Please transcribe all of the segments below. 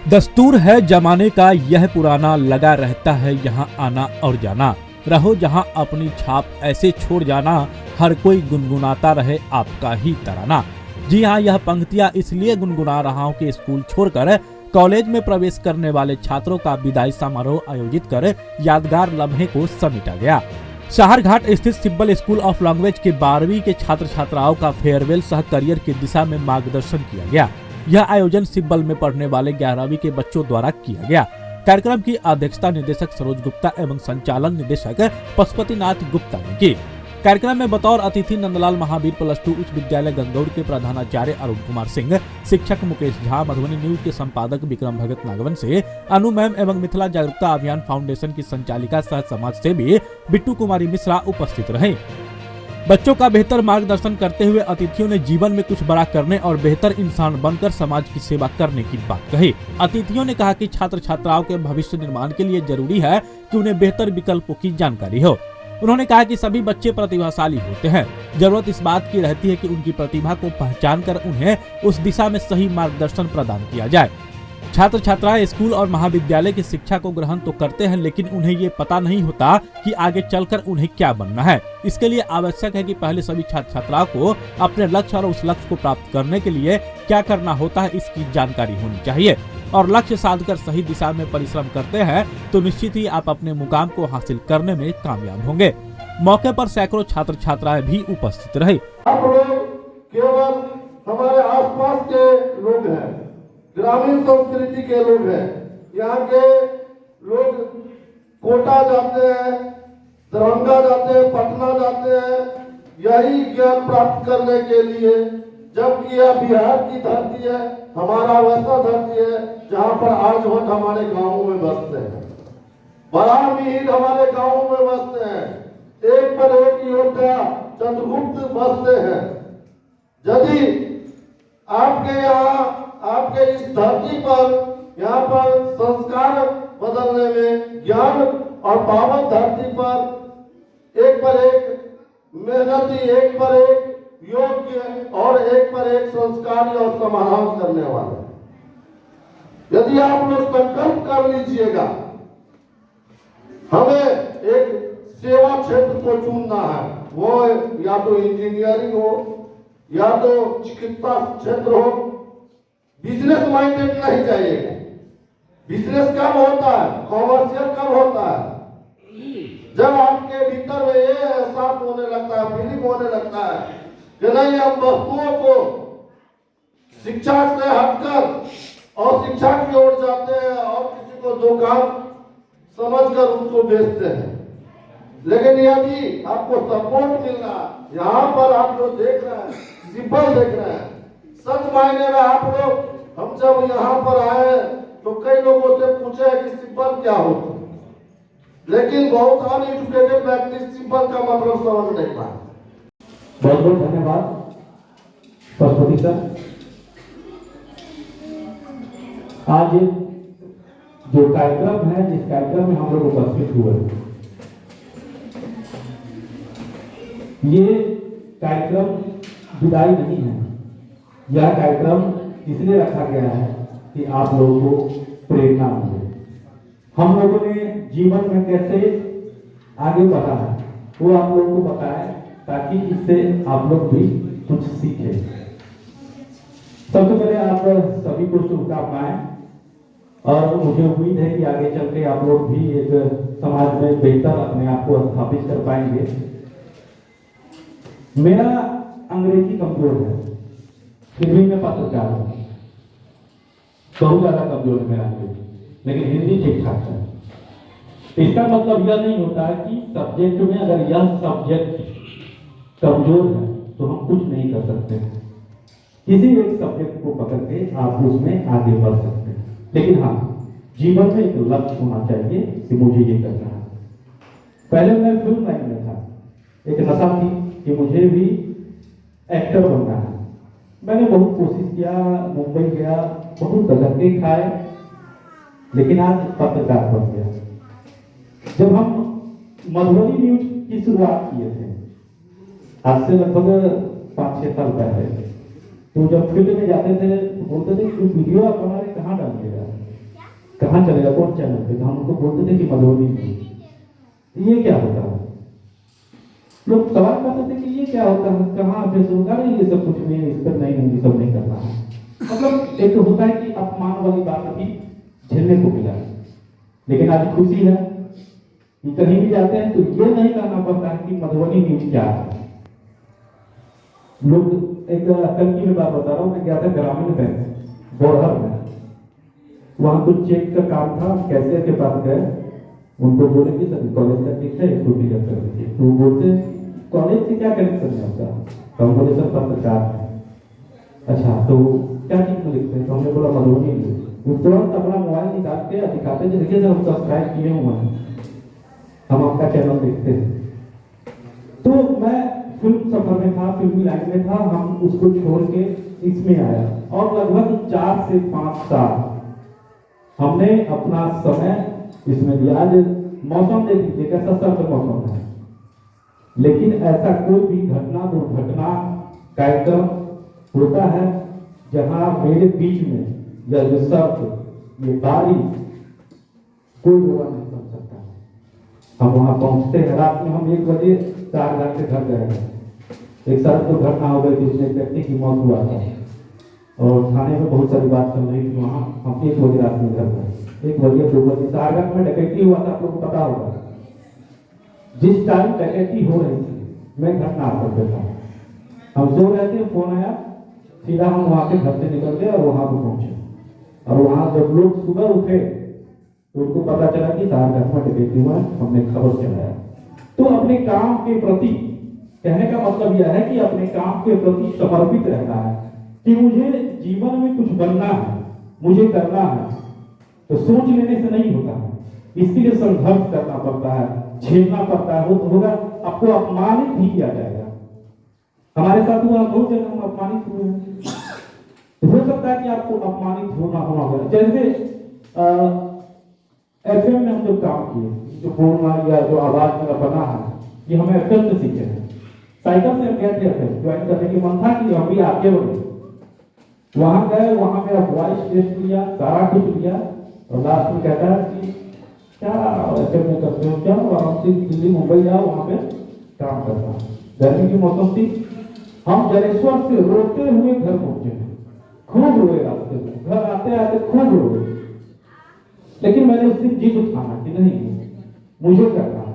दस्तूर है जमाने का यह पुराना, लगा रहता है यहाँ आना और जाना। रहो जहाँ अपनी छाप ऐसे छोड़ जाना, हर कोई गुनगुनाता रहे आपका ही तराना। जी हाँ, यह पंक्तियाँ इसलिए गुनगुना रहा हूँ कि स्कूल छोड़कर कॉलेज में प्रवेश करने वाले छात्रों का विदाई समारोह आयोजित कर यादगार लम्हे को समेटा गया। शहरघाट स्थित सिब्बल स्कूल ऑफ लैंग्वेज के 12वीं के छात्र छात्राओं का फेयरवेल सह करियर की दिशा में मार्गदर्शन किया गया। यह आयोजन सिब्बल में पढ़ने वाले 11वीं के बच्चों द्वारा किया गया। कार्यक्रम की अध्यक्षता निदेशक सरोज गुप्ता एवं संचालन निदेशक पशुपतिनाथ गुप्ता ने की। कार्यक्रम में बतौर अतिथि नंदलाल महावीर +2 उच्च विद्यालय गंगौर के प्रधानाचार्य अरुण कुमार सिंह, शिक्षक मुकेश झा, मधुबनी न्यूज के संपादक विक्रम भगत नागवन से, अनु मैम एवं मिथिला जागरूकता अभियान फाउंडेशन की संचालिका सह समाज सेवी बिट्टू कुमारी मिश्रा उपस्थित रहे। बच्चों का बेहतर मार्गदर्शन करते हुए अतिथियों ने जीवन में कुछ बड़ा करने और बेहतर इंसान बनकर समाज की सेवा करने की बात कही। अतिथियों ने कहा कि छात्र छात्राओं के भविष्य निर्माण के लिए जरूरी है कि उन्हें बेहतर विकल्पों की जानकारी हो। उन्होंने कहा कि सभी बच्चे प्रतिभाशाली होते हैं, जरूरत इस बात की रहती है कि उनकी प्रतिभा को पहचान कर उन्हें उस दिशा में सही मार्गदर्शन प्रदान किया जाए। छात्र छात्राएं स्कूल और महाविद्यालय की शिक्षा को ग्रहण तो करते हैं, लेकिन उन्हें ये पता नहीं होता कि आगे चलकर उन्हें क्या बनना है। इसके लिए आवश्यक है कि पहले सभी छात्र छात्राओं को अपने लक्ष्य और उस लक्ष्य को प्राप्त करने के लिए क्या करना होता है इसकी जानकारी होनी चाहिए, और लक्ष्य साधकर सही दिशा में परिश्रम करते हैं तो निश्चित ही आप अपने मुकाम को हासिल करने में कामयाब होंगे। मौके पर सैकड़ों छात्र छात्राएं भी उपस्थित रहे। आप लोग केवल हमारे आसपास के लोग हैं, ग्रामीण संस्कृति के लोग हैं। यहाँ के लोग कोटा जाते हैं, दरभंगा जाते हैं, पटना जाते हैं, यही ज्ञान प्राप्त करने के लिए, जबकि यह बिहार की धरती है, हमारा वैसा धरती है जहाँ पर आर्यभट्ट हमारे गाँवों में बसते हैं, बरामीर हमारे गाँवों में बसते हैं, एक पर एक योद्धा चंद्रगुप्त बसते हैं। यदि आपके यहाँ, आपके इस धरती पर, यहाँ पर संस्कार बदलने में, ज्ञान और पावन धरती पर एक पर एक मेहनती, एक पर एक योग्य और एक पर एक संस्कारी और समाधान करने वाले, यदि आप लोग संकल्प कर लीजिएगा, हमें एक सेवा क्षेत्र को चुनना है, वो या तो इंजीनियरिंग हो या तो चिकित्सा क्षेत्र हो, बिजनेस माइंडेड नहीं चाहिए। बिजनेस कब होता है, कॉमर्शियल कब होता है, जब आपके भीतर में ये एहसास होने लगता है, फीलिंग होने लगता है कि नहीं, हम वस्तुओं को शिक्षा से हटकर और शिक्षा की ओर जाते हैं और किसी को दुकान समझकर उसको बेचते हैं। लेकिन यदि आपको सपोर्ट मिल रहा है, यहाँ पर आप जो देख रहे हैं, सिब्बल देख रहे हैं, सच मायने में आप लोग, हम जब यहाँ पर आए तो कई लोगों से पूछे कि सिब्बल क्या होता है, लेकिन बहुत अनएजुकेटेड व्यक्ति सिब्बल का मतलब समझ नहीं पाए। बहुत बहुत धन्यवाद पशुपति सर। आज जो कार्यक्रम है, जिस कार्यक्रम में हम लोग उपस्थित हुए, ये कार्यक्रम विदाई नहीं है। यह कार्यक्रम इसलिए रखा गया है कि आप लोगों को प्रेरणा मिले। हम लोगों ने जीवन में कैसे आगे बढ़ा है वो आप लोगों को बताया, ताकि इससे आप लोग भी कुछ सीखें। सबसे पहले आप सभी को शुभकामनाएं, और मुझे उम्मीद है कि आगे चल के आप लोग भी एक समाज में बेहतर अपने आप को स्थापित कर पाएंगे। मेरा अंग्रेजी कमजोर है, फिर भी मैं पत्रकार हूँ, बहुत ज्यादा कमजोर है मेरा अंग्रेजी, लेकिन हिंदी ठीक ठाक है। इसका मतलब यह नहीं होता है कि सब्जेक्ट में अगर यह सब्जेक्ट कमजोर है तो हम कुछ नहीं कर सकते। किसी एक सब्जेक्ट को पकड़ के आप उसमें आगे बढ़ सकते हैं, लेकिन हाँ, जीवन में एक लक्ष्य होना चाहिए कि मुझे ये करना है। पहले मैं फिल्म लाइन में था, एक नशा थी कि मुझे भी एक्टर बनना है। मैंने बहुत कोशिश किया, मुंबई गया, बहुत धक्के खाए, लेकिन आज पत्रकार बन गया। जब हम मधुबनी न्यूज की शुरुआत किए थे, आज से लगभग 5-6 साल पहले, तो जब फील्ड में जाते थे तो बोलते थे कि वीडियो आप हमारे कहाँ डालिएगा, कहाँ चलेगा, कौन चैनल पे? तो हम उनको बोलते थे कि मधुबनी न्यूज। ये क्या होता है? लोग सवाल करते थे कि ये क्या होता है, कहाँ फेसबुक? अरे ये सब कुछ नहीं है, इस पर नहीं, ये सब नहीं करना है। मतलब एक होता है कि अपमान वाली बात भी झेलने को मिला। लेकिन आज खुशी है कि कहीं भी जाते हैं तो ये नहीं कहना पड़ता है कि मधुबनी न्यूज क्या है। लोग एक कल की मैं बात बता रहा हूँ, मैं गया था ग्रामीण बैंक बोरहर में, वहां कुछ चेक का काम था। कैशियर के पास गए, उनको बोले कि सर कॉलेज का चेक है, इसको क्लियर कर दीजिए। तो बोलते कॉलेज से क्या कनेक्शन है उसका? तो हम बोले सर पत्रकार है। अच्छा तो क्या चीज में लिखते हैं? तो हमने बोला मधुबनी न्यूज। वो तुरंत अपना मोबाइल निकाल के दिखाते थे, देखिए सर हम सब्सक्राइब किए हुए हैं, हम आपका चैनल देखते हैं। तो मैं फिल्म सफर में था, फिल्मी लाइन में था, हम उसको छोड़ के इसमें आया और लगभग 4 से 5 साल हमने अपना समय इसमें दिया। आज मौसम देख लीजिए कैसा सर्द मौसम है, लेकिन ऐसा कोई भी घटना दुर्घटना कार्यक्रम होता है जहां मेरे बीच में या जो सर्द ये बारिश कोई होगा नहीं समझ सकता। हम वहां पहुंचते हैं, रात में हम 1 बजे 4 घंटे घर गए हैं। एक सड़क दुर्घटना हो गई थी, उसमें एक व्यक्ति की मौत हुआ था और थाने में बहुत सारी बात चल रही थी। वहां हम 1 बजे रात में घर गए, 1 बजे 2 बजे। सारगढ़ में डकैती हुआ था, आप लोग को पता होगा। जिस टाइम डकैती हो रही थी मैं घटना पर था, हम सो रहे थे, फोन आया, सीधा हम वहां से घर से निकल गए और वहां पर पहुंचे। और वहां जब लोग सुबह उठे तो उनको पता चला कि सारगढ़ में डकैती हुआ, हमने खबर चलाया। तो अपने काम के प्रति, कहने का मतलब यह है कि अपने काम के प्रति समर्पित रहना है कि मुझे जीवन में कुछ बनना है, मुझे करना है, तो सोच लेने से नहीं होता है। इसके लिए संघर्ष करना पड़ता है, झेलना पड़ता है। वो तो होगा, आपको अपमानित भी किया जाएगा। हमारे साथ हुआ, बहुत जगह हम अपमानित हुए हैं। तो हो सकता है कि आपको अपमानित होना होगा। जैसे एफएम में हम जो काम किए, जो बोलना या जो आवाज मेरा बना है, ये हमें एफएम से सीखे हैं। साइकिल से हम गए थे एफएम ज्वाइन करने की मन था कि हम भी आगे बढ़े। वहां गए, वहां मेरा वॉइस टेस्ट लिया, सारा कुछ लिया और लास्ट में कहता है कि क्या एफएम में करते हो, क्या आराम से दिल्ली मुंबई जाओ, वहां पे काम करना। गर्मी की मौसम थी, हम जलेश्वर से रोते हुए घर पहुंचे, खूब रोए रास्ते में, घर आते आते खूब रोए। लेकिन मैंने उस दिन जिद उठाना कि नहीं मुझे करना है।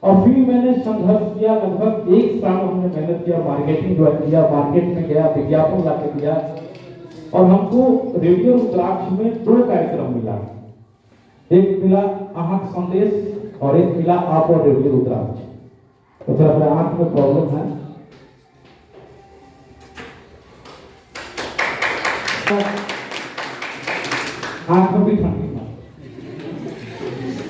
और फिर मैंने संघर्ष किया, लगभग 1 साल हमने मेहनत किया, मार्केटिंग ज्वाइन किया, मार्केट में गया, विज्ञापन लाके दिया और हमको रेडियो रुद्राक्ष में 2 कार्यक्रम मिला। एक मिला आंख संदेश और एक मिला आप और रेडियो रुद्राक्ष। तो फिर अपने आंख में प्रॉब्लम है, आंख में भी ठंडी।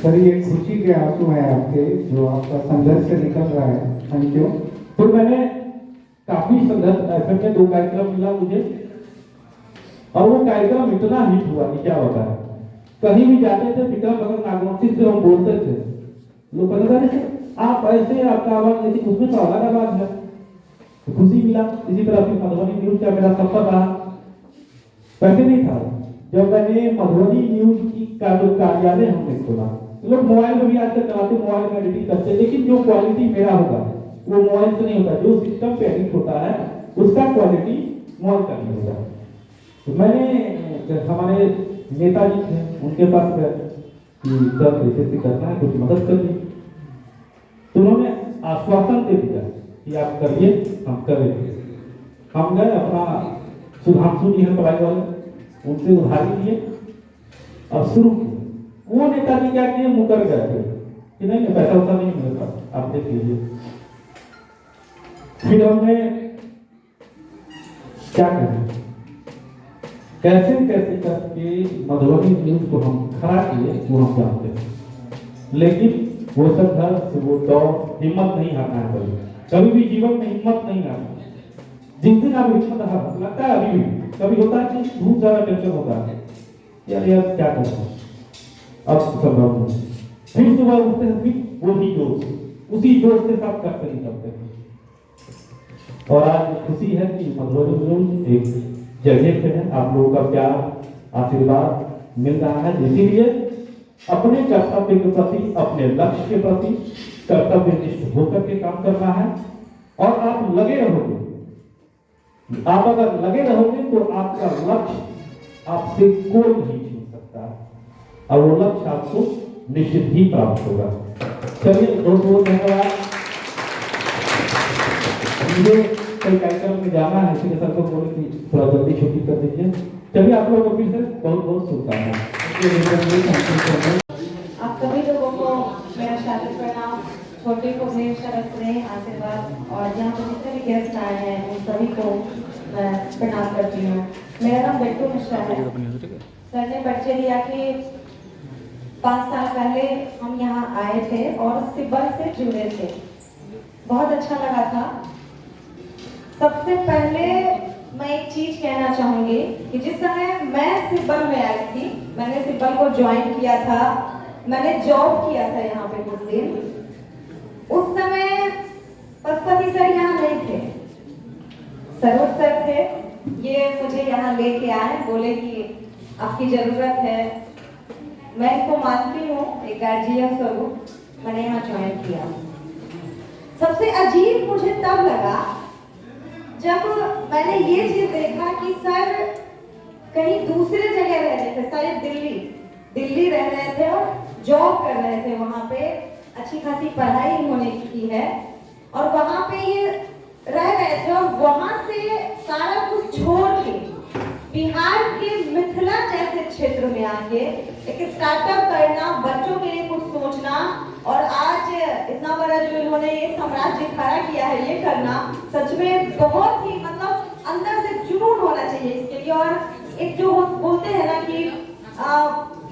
सर ये खुशी के आंसू हैं आपके, जो आपका संघर्ष से निकल रहा है। Thank you. तो मैंने काफी संघर्ष, एफएम में 2 कार्यक्रम मिला मुझे और वो कार्यक्रम इतना हिट हुआ कि क्या होता है, कहीं भी जाते थे विक्रम भगत नागवंशी से हम बोलते थे, लोग कहते थे आप ऐसे, आपका आवाज लेकिन उसमें तो अलग आवाज है। तो खुशी मिला। इसी तरह फिर मधुबनी न्यूज का मेरा सफर रहा। वैसे नहीं था, जब मैंने मधुबनी न्यूज का जो कार्यालय हमने खोला, लोग मोबाइल में भी आजकल चलाते, मोबाइल में एडिटिंग करते, लेकिन जो क्वालिटी मेरा होगा वो मोबाइल से नहीं होता। जो सिस्टम पे एडिट होता है उसका क्वालिटी मोबाइल का नहीं होता। तो मैंने हमारे नेताजी थे, उनके पास गए कि सर ऐसे करना है, कुछ मदद करिए। तो उन्होंने आश्वासन दे दिया कि आप करिए, हम करेंगे। हम गए, अपना सुधांशु जी हैं पढ़ाई वाले, उनसे उधारी लिए और शुरू किया। वो नेताजी क्या किए, मुकर गए थे कि नहीं पैसा वैसा नहीं मेरे पास, आप देख लीजिए। फिर हमने क्या करें, कैसे कैसे करके मधुबनी न्यूज को हम खड़ा किए वो हम जानते हैं। लेकिन वो संघर्ष, वो दौर, हिम्मत नहीं हारना है। कभी भी जीवन में हिम्मत नहीं हारना। जिस दिन आप हिम्मत हार, लगता है अभी भी कभी होता है कि बहुत ज्यादा टेंशन होता है, यार क्या करना, अब संभव नहीं। फिर सुबह उठते हैं, फिर वही जोश, उसी जोश के साथ करते ही करते हैं। और आज खुशी है कि मधुबनी न्यूज एक जगह पे है। आप लोगों का प्यार, आशीर्वाद मिल रहा है। इसीलिए अपने कर्तव्य के प्रति, अपने लक्ष्य के प्रति कर्तव्यनिष्ठ होकर के काम करना है। और आप लगे रहोगे, आप अगर लगे रहोगे तो आपका लक्ष्य आपसे कोई नहीं छीन सकता और वो लक्ष्य आपको निश्चित ही प्राप्त होगा। चलिए बहुत बहुत धन्यवाद। मुझे कई कार्यक्रम में जाना है, इसलिए सर को बोले कि थोड़ा जल्दी छुट्टी कर दीजिए। चलिए आप लोगों को फिर से बहुत बहुत शुभकामनाएं। आप सभी लोगों को मेरा शादी प्रणाम, छोटे को ढेर सारा स्नेह आशीर्वाद, और यहाँ पर जितने भी गेस्ट आए हैं उन सभी को मैं प्रणाम करती हूँ। मेरा नाम बिट्टू मिश्रा है। सर ने परिचय दिया कि 5 साल पहले हम यहाँ आए थे और सिब्बल से जुड़े थे। बहुत अच्छा लगा था। सबसे पहले मैं एक चीज कहना चाहूंगी कि जिस समय मैं सिब्बल में आई थी, मैंने सिब्बल को ज्वाइन किया था, मैंने जॉब किया था यहाँ पे कुछ दिन। उस समय पशुपति सर यहाँ नहीं थे, सरोज सर थे। ये मुझे यहाँ लेके आए, बोले कि आपकी जरूरत है। मैं इनको मानती हूँ एक गार्जियन स्वरूप, मैंने यहाँ ज्वाइन किया। सबसे अजीब मुझे तब लगा जब मैंने ये चीज देखा कि सर कहीं दूसरे जगह रह रहे थे, शायद दिल्ली रह रहे थे और जॉब कर रहे थे। वहां पे अच्छी खासी पढ़ाई इन्होंने की है और वहां पे ये रह रहे थे और वहां से सारा कुछ छोड़ के बिहार के मिथिला जैसे क्षेत्र में आके एक स्टार्टअप करना, बच्चों के लिए कुछ सोचना और आज इतना बड़ा जो इन्होंने ये साम्राज्य खड़ा किया है, ये करना सच में बहुत ही मतलब अंदर से जुनून होना चाहिए इसके लिए। और एक जो बोलते हैं ना कि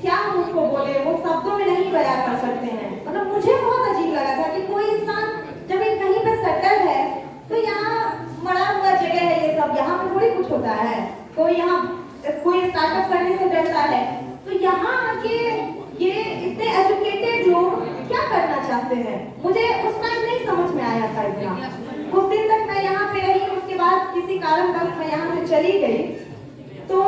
क्या हम उसको बोले, वो शब्दों में नहीं बयां कर सकते हैं। मतलब मुझे बहुत अजीब लगा था कि कोई इंसान जब ये कहीं पे सेटल है तो यहाँ मरा हुआ जगह है, ये सब यहाँ पे थोड़ी कुछ होता है। कोई यहाँ कोई स्टार्टअप करने से डरता है, तो यहाँ आके ये इतने एजुकेटेड लोग क्या करना चाहते हैं, मुझे उस टाइम नहीं समझ में आया था इतना। कुछ दिन तक मैं यहाँ पे रही, उसके बाद किसी कारणवश मैं यहाँ से चली गई। तो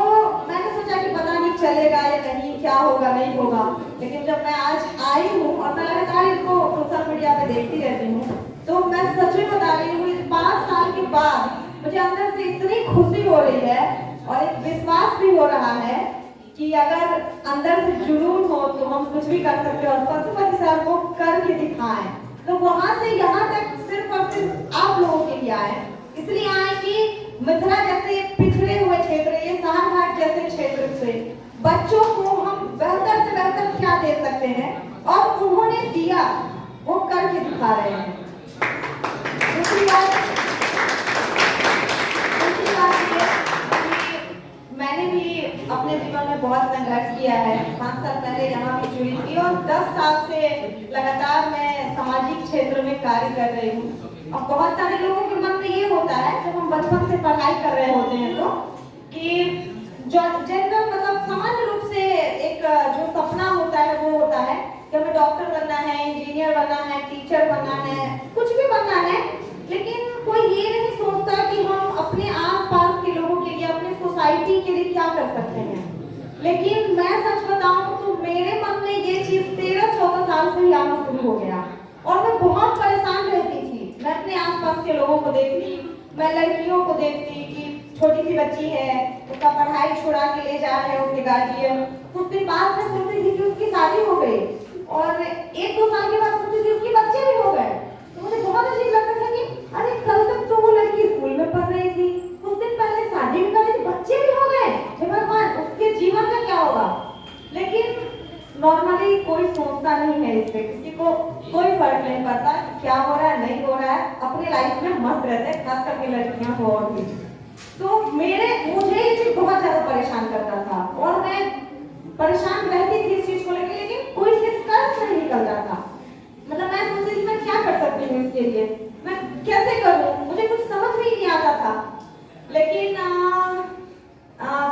मैंने सोचा कि पता नहीं चलेगा या नहीं, क्या होगा नहीं होगा। लेकिन जब मैं आज आई हूँ और मैं लगातार इनको सोशल मीडिया पे देखती रहती हूँ, तो मैं सच में बता रही हूँ 5 साल के बाद मुझे अंदर से इतनी खुशी हो रही है और एक विश्वास भी हो रहा है कि अगर अंदर से जुनून हो तो हम कुछ भी कर सकते हैं और पशुपति सर को करके दिखाएं। तो वहां से यहाँ तक सिर्फ और सिर्फ आप लोगों के लिए आए, इसलिए आए कि मिथिला जैसे पिछड़े हुए क्षेत्र, ये सहारघाट जैसे क्षेत्र से बच्चों को हम बेहतर से बेहतर क्या दे सकते हैं, और उन्होंने दिया, वो करके दिखा रहे हैं। दूसरी बात मैंने भी अपने जीवन में बहुत संघर्ष किया है। 5 साल पहले यहाँ भी जुड़ी थी और 10 साल से लगातार मैं सामाजिक क्षेत्र में कार्य कर रही हूँ। और बहुत सारे लोगों के मन में ये होता है जब हम बचपन से पढ़ाई कर रहे होते हैं तो कि जनरल मतलब सामान्य रूप से एक जो सपना होता है वो होता है कि हमें डॉक्टर बनना है, इंजीनियर बनना है, टीचर बनना है, कुछ भी बनना है। लेकिन कोई ये नहीं सोचता कि हम अपने आसपास के लोगों के लिए, अपने सोसाइटी के लिए क्या कर सकते हैं। लेकिन मैं सच बताऊं तो मेरे मन में ये चीज 13-14 साल से ही आना शुरू हो गया और मैं बहुत परेशान रहती थी। मैं अपने आसपास के लोगों को देखती, मैं लड़कियों को देखती कि छोटी सी बच्ची है, उसका पढ़ाई छुड़ा के ले जा रहे हैं उसके गार्जियन। कुछ दिन बाद में सुनती थी कि उसकी शादी हो गई और 1-2 साल के बाद सुनती थी उसके बच्चे भी हो गए। तो मुझे बहुत अजीब लगता था कि अरे कल तक तो वो लड़की स्कूल में पढ़ रही थी, कुछ दिन पहले शादी भी कर रही थी, बच्चे भी हो गए। हे भगवान, उसके जीवन का क्या होगा। लेकिन नॉर्मली कोई सोचता नहीं है इस पे, किसी को कोई फर्क नहीं पड़ता क्या हो रहा है नहीं हो रहा है, अपने लाइफ में मस्त रहते हैं, खास करके लड़कियां को। और भी तो मुझे ये चीज बहुत ज्यादा परेशान करता था और मैं परेशान रहती थी इस चीज को लेकर, लेकिन कोई निष्कर्ष नहीं निकलता था। मतलब मैं सोचती थी मैं क्या कर सकती हूँ इसके लिए, मैं कैसे करूँ, मुझे कुछ समझ में ही नहीं आता था। लेकिन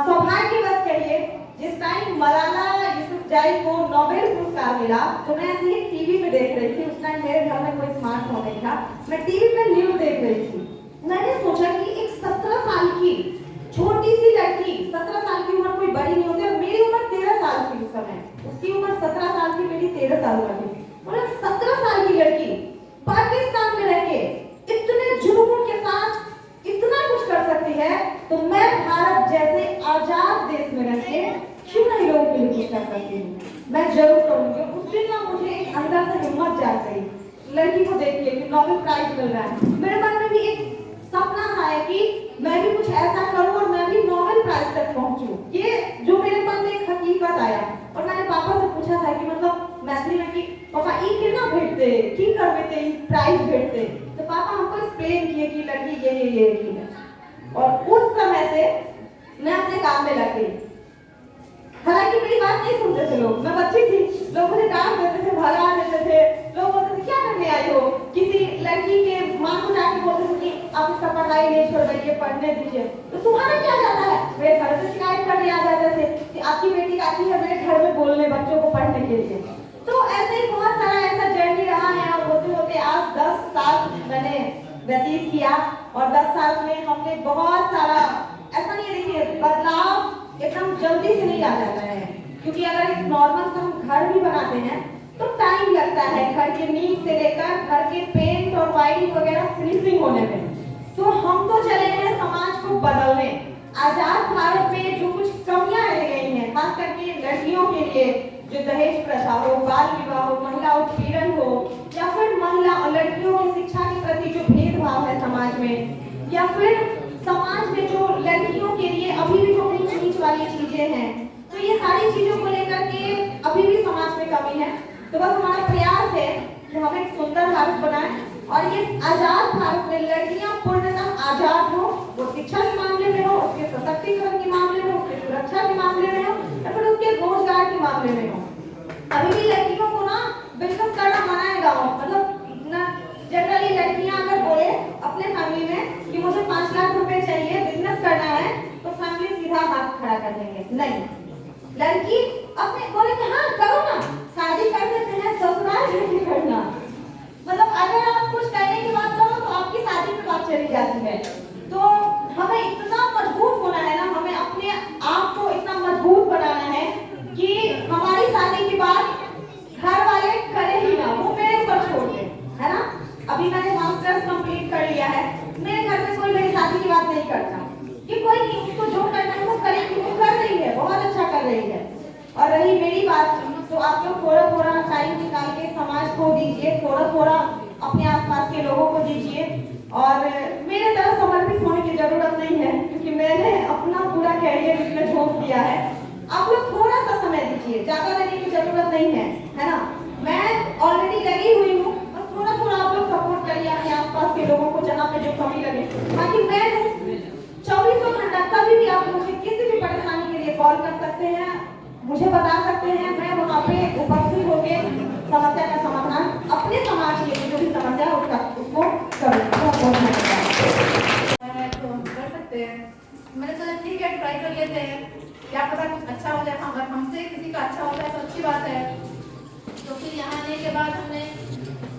सौभाग्यवश कहिए, जिस टाइम मलाला यूसुफजई को नोबेल पुरस्कार मिला तो मैं ऐसे ही टीवी पे देख रही थी। उस टाइम मेरे घर में कोई स्मार्टफोन नहीं था, मैं टीवी पे न्यूज देख रही थी। मैंने सोचा कि एक 17 साल की छोटी सी लड़की, 17 साल की उम्र कोई बड़ी नहीं होती और मेरी उम्र 13 साल कि मेरी 13 साल उम्र थी। मतलब 17 साल की लड़की पाकिस्तान में रह के इतने जुनून के साथ इतना कुछ कर सकती है, तो मैं भारत जैसे आजाद देश में रह के क्यों नहीं लोगों के लिए कुछ कर सकती हूँ। मैं जरूर करूँगी। उस दिन ना मुझे एक अंदर से हिम्मत जाग गई लड़की को देख के कि नोबेल प्राइज मिल रहा है। मेरे मन में भी एक सपना आया कि मैं भी कुछ ऐसा करूं और मैं भी नोबेल प्राइज तक पहुंचूं। ये जो मेरे मन में एक हकीकत आया और मैंने पापा से पूछा था कि मतलब मैथिली में कि पापा ये कितना भेटते की करते प्राइज भेटते, तो पापा हमको एक्सप्लेन किए कि लड़की ये है। और उस समय से मैं अपने काम में लग गई। हालांकि मेरी बात नहीं सुनते थे लोग, मैं बच्ची थी, लोग मुझे डांट देते थे, भगा देते थे, लोग बोलते थे क्या करने आई हो। किसी लड़की के माँ को जाके बोलते थे कि आप इसका पढ़ाई नहीं छोड़ दीजिए, पढ़ने दीजिए, तो तुम्हारा क्या जाता है। मेरे घर से शिकायत करने आ जाते थे कि आपकी बेटी आती है मेरे घर में बोलने बच्चों को पढ़ने के लिए। तो ऐसे ही बहुत सारा ऐसा जर्नी रहा है और होते होते आज 10 साल मैंने व्यतीत किया और 10 साल में हमने बहुत सारा ऐसा नहीं, देखिए बदलाव एकदम जल्दी से नहीं आ जाता है, क्योंकि अगर एक नॉर्मल से हम घर भी बनाते हैं तो टाइम लगता है घर के नींव से लेकर घर के पेंट और वायरिंग वगैरह फिनिशिंग होने में। तो हम तो चले गए समाज को बदलने। आजाद भारत में जो कुछ कमियां रह गई हैं, खास करके लड़कियों के लिए, जो दहेज प्रथा हो, बाल विवाह हो, महिला उत्पीड़न हो, या फिर महिला और लड़कियों की शिक्षा के प्रति जो भेदभाव है समाज में, या फिर समाज में जो लड़कियों के लिए अभी भी जो ऊंच नीच वाली चीजें हैं, तो ये सारी चीजों को लेकर के अभी भी समाज में कमी है। तो बस हमारा प्रयास है कि हम एक सुंदर भारत बनाएं और ये आजाद भारत में लड़कियां पूर्णतः आजाद हो, वो शिक्षा के मामले में हो, उसके सशक्तिकरण के मामले में हो, उसके सुरक्षा के मामले में हो, या फिर उसके रोजगार के मामले में हो। अभी भी लड़कियों को ना बिजनेस करना मना है गाँव, मतलब जनरली लड़कियां अगर बोले अपने फैमिली में कि मुझे 5 लाख रुपए चाहिए, बिजनेस करना है, तो फैमिली सीधा हाथ खड़ा कर देंगे। नहीं, लड़की अपने बोले कि हाँ करो ना, शादी कर देते हैं, ससुराल नहीं करना। मतलब अगर आप कुछ करने की बात करो तो आपकी शादी की बात चली जाती है। तो हमें इतना मजबूत होना है ना, हमें अपने आप को इतना मजबूत बनाना है कि हमारी शादी के बाद घर वाले करे ही ना, वो मेरे ऊपर छोड़ दे, है ना। अभी मैंने मास्टर्स कंप्लीट कर लिया है, मेरे घर में कोई मेरी शादी की बात नहीं करता कि कोई नहीं, उसको जो करना है वो करेगी, वो कर रही है, बहुत अच्छा कर रही है। और रही मेरी बात, तो आप लोग थोड़ा थोड़ा टाइम निकाल के समाज को दीजिए, थोड़ा थोड़ा अपने आसपास के लोगों को दीजिए। और मेरे तरफ समर्पित होने की जरूरत नहीं है, क्योंकि मैंने अपना पूरा कैरियर इसमें झोंक दिया है। आप लोग थोड़ा सा समय दीजिए, ज्यादा देने की जरूरत नहीं है ना। मैं ऑलरेडी लगी हुई हूँ, थोड़ा थोड़ा आप लोग सपोर्ट करिए अपने आसपास के लोगों को जहाँ पे जो कमी लगे। बाकी मैं 24 घंटा कभी भी आप मुझे किसी भी परेशानी के लिए कॉल कर सकते हैं, मुझे बता सकते हैं, मैं वहाँ पे उपस्थित होकर समस्या का समाधान अपने समाज के लिए जो भी समस्या है उसको करूँगा। तो कर सकते हैं। मैंने सोचा ठीक है ट्राई कर लेते हैं, क्या पता कुछ अच्छा हो जाए। अगर हमसे किसी का अच्छा होता है तो अच्छी बात है। तो फिर यहाँ आने के बाद हमने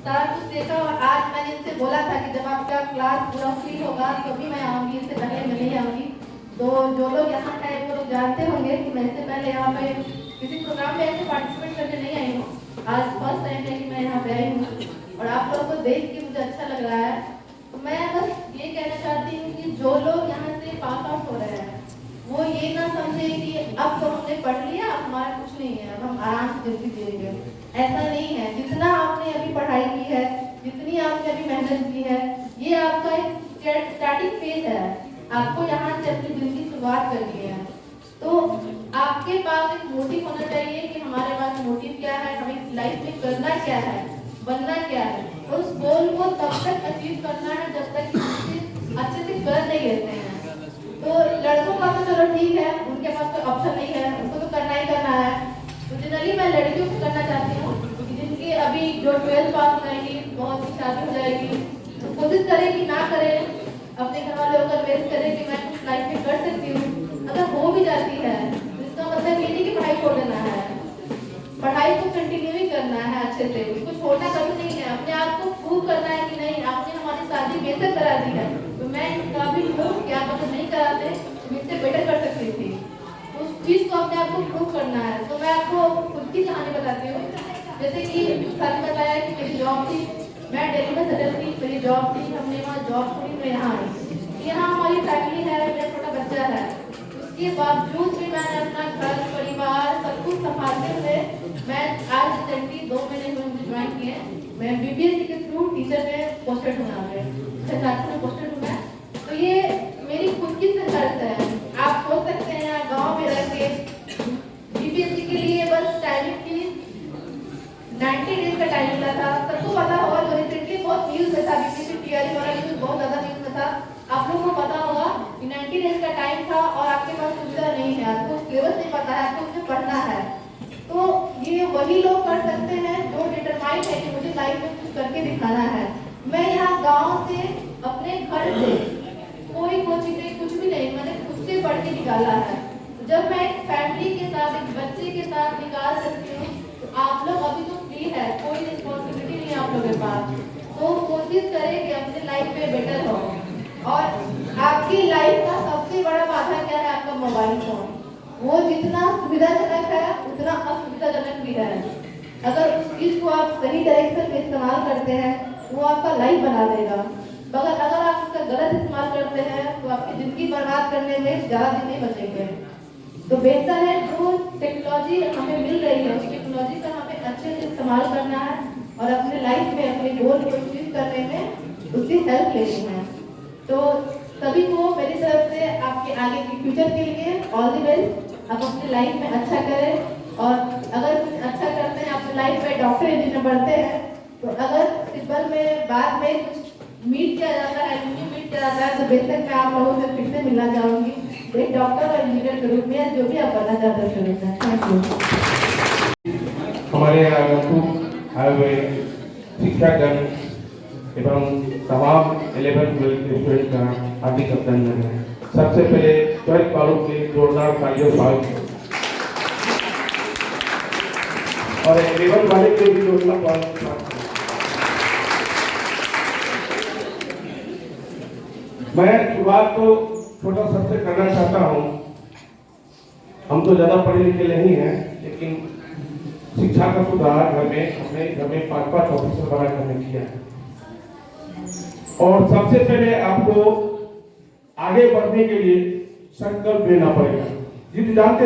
सारा कुछ देखा और आज मैंने इनसे बोला था कि जब आपका क्लास पूरा फ्री होगा तभी मैं आऊँगी, इससे पहले मैं नहीं आऊँगी। तो जो लोग यहाँ आए वो लोग जानते होंगे कि मैं इससे पहले यहाँ पे किसी प्रोग्राम में ऐसे पार्टिसिपेट करने नहीं आई हूँ। आज फर्स्ट टाइम है कि मैं यहाँ पे आई हूँ और आप लोगों को देख के मुझे अच्छा लग रहा है। तो मैं बस ये कहना चाहती हूँ कि जो लोग यहाँ से पास आउट हो रहे हैं वो ये ना समझे कि अब तो हमने पढ़ लिया, अब हमारा कुछ नहीं है, अब हम आराम से जिंदगी जिएंगे। ऐसा नहीं है। जितना आपने अभी पढ़ाई की है, जितनी आपने अभी मेहनत की है, ये आपका एक स्टार्टिंग फेज है। आपको यहाँ से अपनी जिंदगी की शुरुआत करनी है। तो आपके पास एक मोटिव होना चाहिए कि हमारे पास मोटिव क्या है, हमें लाइफ में करना क्या है, बनना क्या है। और उस गोल को तब तक अचीव करना है जब तक अच्छे से कर नहीं लेते हैं। तो लड़कों का तो चलो ठीक है, उनके पास कोई ऑप्शन नहीं है, उनको तो करना ही करना है। तो जनरली मैं लड़कियों को करना चाहती हूँ कि जिनके अभी जो 12th पास हो जाएगी, बहुत ही शादी हो जाएगी, तो कोशिश करें कि ना करें, अपने घर वालों को कन्विंस करें कि मैं कुछ लाइफ में कर सकती हूँ। अगर हो भी जाती है तो इसका मतलब ये नहीं कि पढ़ाई छोड़ देना है, पढ़ाई को कंटिन्यू ही करना है अच्छे से, कुछ छोड़ना कभी नहीं है। अपने आप को प्रूव करना है कि नहीं, आपने हमारी शादी बेहतर करा दी है, तो मैं इस काबिल हूँ, क्या मतलब नहीं कराते तो इससे बेटर कर सकती थी। उस चीज़ को अपने आप को प्रूव करना है। तो मैं आपको खुद की कहानी बताती हूँ। जैसे कि सर ने बताया कि मेरी जॉब थी, मैं दिल्ली में सेटल थी, मेरी जॉब थी, हमने वहाँ जॉब छोड़ी, मैं यहाँ आई। यहाँ हमारी फैमिली है, मेरा छोटा बच्चा है, उसके बावजूद भी मैंने अपना घर परिवार सब कुछ संभालते हुए मैं आज रिसेंटली 2 महीने हुए मुझे ज्वाइन किए, मैं बीपीएससी के थ्रू टीचर में पोस्टेड हूँ, यहाँ पे 6 में पोस्टेड हूँ मैं। तो ये मेरी खुद की संघर्ष है। आप सोच सकते हैं गाँव में रह के बीपीएससी के लिए बस टाइमिंग की 90 डेज का टाइम मिला था। सबको पता होगा, जो रिसेंटली बहुत न्यूज में था, बीपीएससी टीआरई वाला न्यूज बहुत ज्यादा न्यूज में था, आप लोगों को पता होगा कि 90 डेज का टाइम था और आपके पास सुविधा नहीं है, आपको सिलेबस नहीं पता है, आपको उसमें पढ़ना है। तो ये वही लोग कर सकते हैं जो डिटरमाइंड है कि मुझे लाइफ में कुछ करके दिखाना है। मैं यहाँ गाँव से अपने घर से कोई कोचिंग नहीं, कुछ भी नहीं, मैंने खुद से पढ़ के निकाला है। जब मैं एक फैमिली के साथ, एक बच्चे के साथ निकाल सकती हूँ, तो आप लोग अभी तो फ्री है, कोई रिस्पॉन्सिबिलिटी नहीं है आप लोगों के पास, तो कोशिश करें कि अपने लाइफ में बेटर हो। और आपकी लाइफ का सबसे बड़ा बाधा क्या है? आपका मोबाइल फोन। वो जितना सुविधाजनक है उतना असुविधाजनक भी है। अगर उस चीज को आप सही डायरेक्शन में इस्तेमाल करते हैं, वो आपका लाइफ बना देगा। मगर अगर आप उसका गलत इस्तेमाल करते हैं तो आपकी जिंदगी बर्बाद करने में ज्यादा दिन नहीं बचेंगे। तो बेहतर है जो टेक्नोलॉजी हमें मिल रही है, उस टेक्नोलॉजी का हमें अच्छे से इस्तेमाल करना है और अपने लाइफ में अपने गोल को अचीव करने में उसकी हेल्प लेनी है। तो सभी को मेरी तरफ से आपके आगे के फ्यूचर के लिए ऑल द बेस्ट। आप अपनी लाइफ में अच्छा करें और अगर कुछ अच्छा करते हैं अपनी लाइफ में, डॉक्टर इंजीनियर बनते हैं, तो अगर सिब्बल में बाद में कुछ मीट किया जाता है, मीट किया जाता है, तो बेशक मैं आप लोगों से फिर से मिलना चाहूँगी एक डॉक्टर और इंजीनियर के रूप में, जो भी आप करना चाहते हैं शुरू में। Thank you. हमारे आगंतुक आए हुए शिक्षागण एवं तमाम 11th-12th के स्टूडेंट का हार्दिक अभिनंदन है। सबसे पहले 12th वालों के जोरदार तालियों से और 11th वाले के भी जोरदार मैं शुरुआत तो छोटा सबसे करना चाहता हूँ। हम तो ज्यादा पढ़े लिखे नहीं हैं, लेकिन शिक्षा का सुधार घर में 5-5 ऑफिसर बना करने किया है। और सबसे पहले आपको आगे बढ़ने के लिए संकल्प लेना पड़ेगा। जिद जानते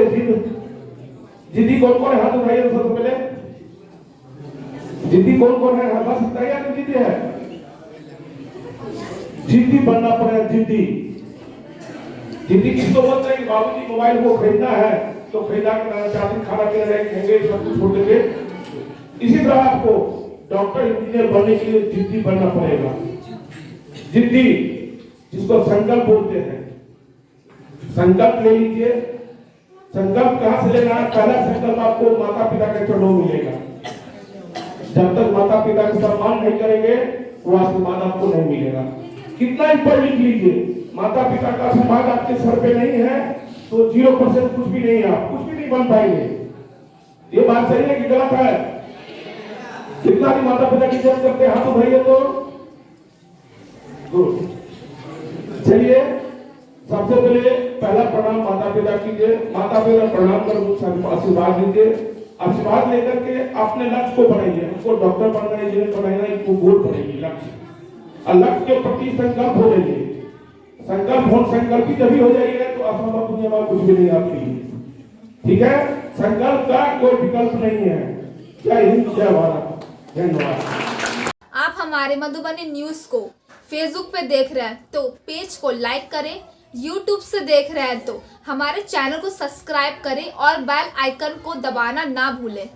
जिद्दी कौन कौन है? हाथ उठाइए सबसे पहले। जिद्दी कौन कौन है? हाथ उठाइए। तो जिद्दी है, जिद्दी बनना पड़ेगा। जिद्दी किसको बोलते हैं कि बाबूजी मोबाइल को खरीदना है तो खरीदा के चाहते, खाना पीना रहेंगे, सब कुछ छोड़ देंगे। इसी तरह आपको डॉक्टर इंजीनियर बनने के लिए जिद्दी बनना पड़ेगा। जिद्दी जिसको संकल्प बोलते हैं, संकल्प ले लीजिए। संकल्प कहां से लेना है? पहला संकल्प आपको माता पिता के चरणों में मिलेगा। जब तक माता पिता का सम्मान नहीं करेंगे वो आशीर्वाद आपको नहीं मिलेगा। कितना ही पढ़ लिख लीजिए, माता पिता का आशीर्वाद आपके सर पे नहीं है तो 0% कुछ भी नहीं है, आप कुछ भी नहीं बन पाएंगे। ये बात सही है कि गलत है? कितना भी माता पिता की इज्जत करते हैं, हाथ उठाइए तो। चलिए, सबसे पहले पहला प्रणाम माता पिता कीजिए। माता पिता प्रणाम कर मुझसे आशीर्वाद लीजिए। आशीर्वाद लेकर के अपने लक्ष्य को बढ़ाइए। हमको डॉक्टर बनना है, इंजीनियर बनना है, इनको गोल बढ़ाइए लक्ष्य, और लक्ष्य के प्रति संकल्प हो जाइए। संकल्पित जब हो जाइए तो असंभव दुनिया में कुछ भी नहीं आपके लिए। ठीक है? संकल्प का कोई विकल्प नहीं है। जय हिंद, जय भारत, धन्यवाद। आप हमारे मधुबनी न्यूज को फेसबुक पे देख रहे हैं तो पेज को लाइक करें, यूट्यूब से देख रहे हैं तो हमारे चैनल को सब्सक्राइब करें और बेल आइकन को दबाना ना भूलें।